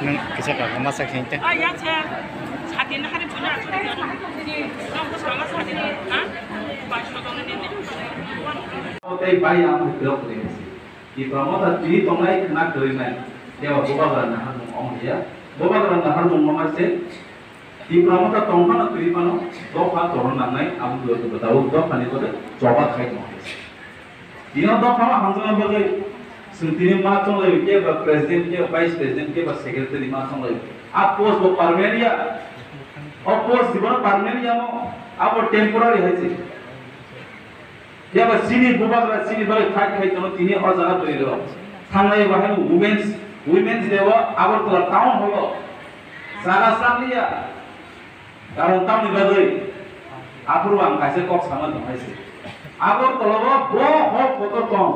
neng kisah masak hente. Ya cek, satin hari punya aku ni. Kamu sama satin, ah? Pasal kau ni ni. Oke, bayi aku gelap ni. Di promotor ini tongai kena kelima. Dia bawa kerana harus dia. Bawa kerana harus mengamasnya. Di promotor tongkang nak kelima no. Doa turun nangai. Aku dulu tu tahu doa pani tu coba khai mau. Dia doa kama hantar bagai. Sentini macam lagi. Dia presiden, dia vice president, dia secretary macam lagi. Apa pos permanent ya? Pos di mana permanent ya mo? Apa temporary haji? Dia sini bukan sini balik khai tu tini orang jangan beri doa. Thangai bahan women's dewa awal tu tahun hoga. Salah sanglia. Kalau tahun ni bagi. Apa ruang kasih kok sama tu haji. Awal tu lawa boh kotor tong.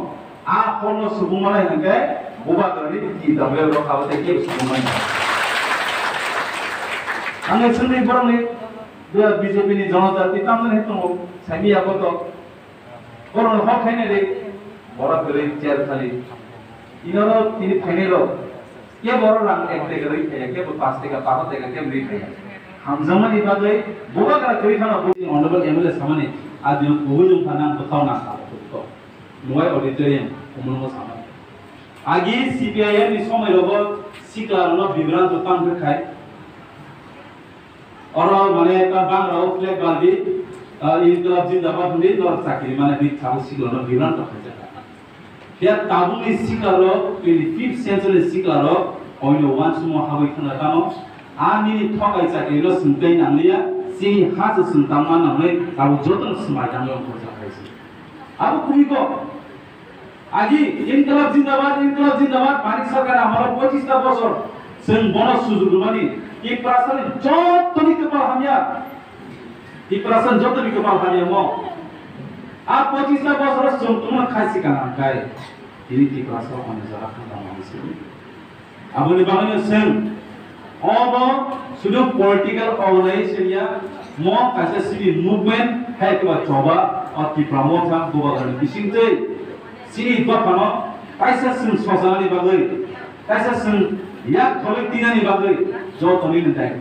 Kono subuh mana yang ke? Buat tadi kita boleh roh kawat lagi subuh mana. Angin sendiri barang ni dia BJP ni jangan jadi tamu ni tu. Saya apa tu? Kono hok ni dek. Borak beri chair kali. Ini final. Kia borak lang ekte kali. Kia pas tega pahat tega kia beri kaya. Ham zaman ni bagai. Bukan kerana kerana bukan honorable MLA sama ni. Adi bukan panang betau nak. Nuai auditorium umum sama. Agi CPIM ni semua itu siklar no vibran tu tang berkai. Orang mana tak bang rau flag bandi, inkilab zindabad ni nor sakiri mana di tahu siklar no vibran tu kerja. Dia tahu ni siklar no 25th century siklar no oilo wan semua hawi kena tahu. Ani thokai sakiri no sentai nanglia sini khas sentaman namai tahu jodoh semacam yang kerja kaisi. Aku kuiko. Aji inkilab zindabad Manik Sarkar हमारा 25 বছর sen bonus সুযোগ মানে এই প্রাসান যত নি কপাল হামিয়া এই প্রাসান যত নি কপাল হামিয়া মো আর 25 বছর সম তোমার খাইছি কানা গায় ini di প্রাসান মানে যারা খানা মানছে আপনি বাংলা sen obo শুধু political organisation ya mo kaisa civil movement hai to choba or ki promote ham bubagan bisingte sini bapano kaisa sun sosani bagai kaisa sun yak tholik tinani bagai jo toni ni dai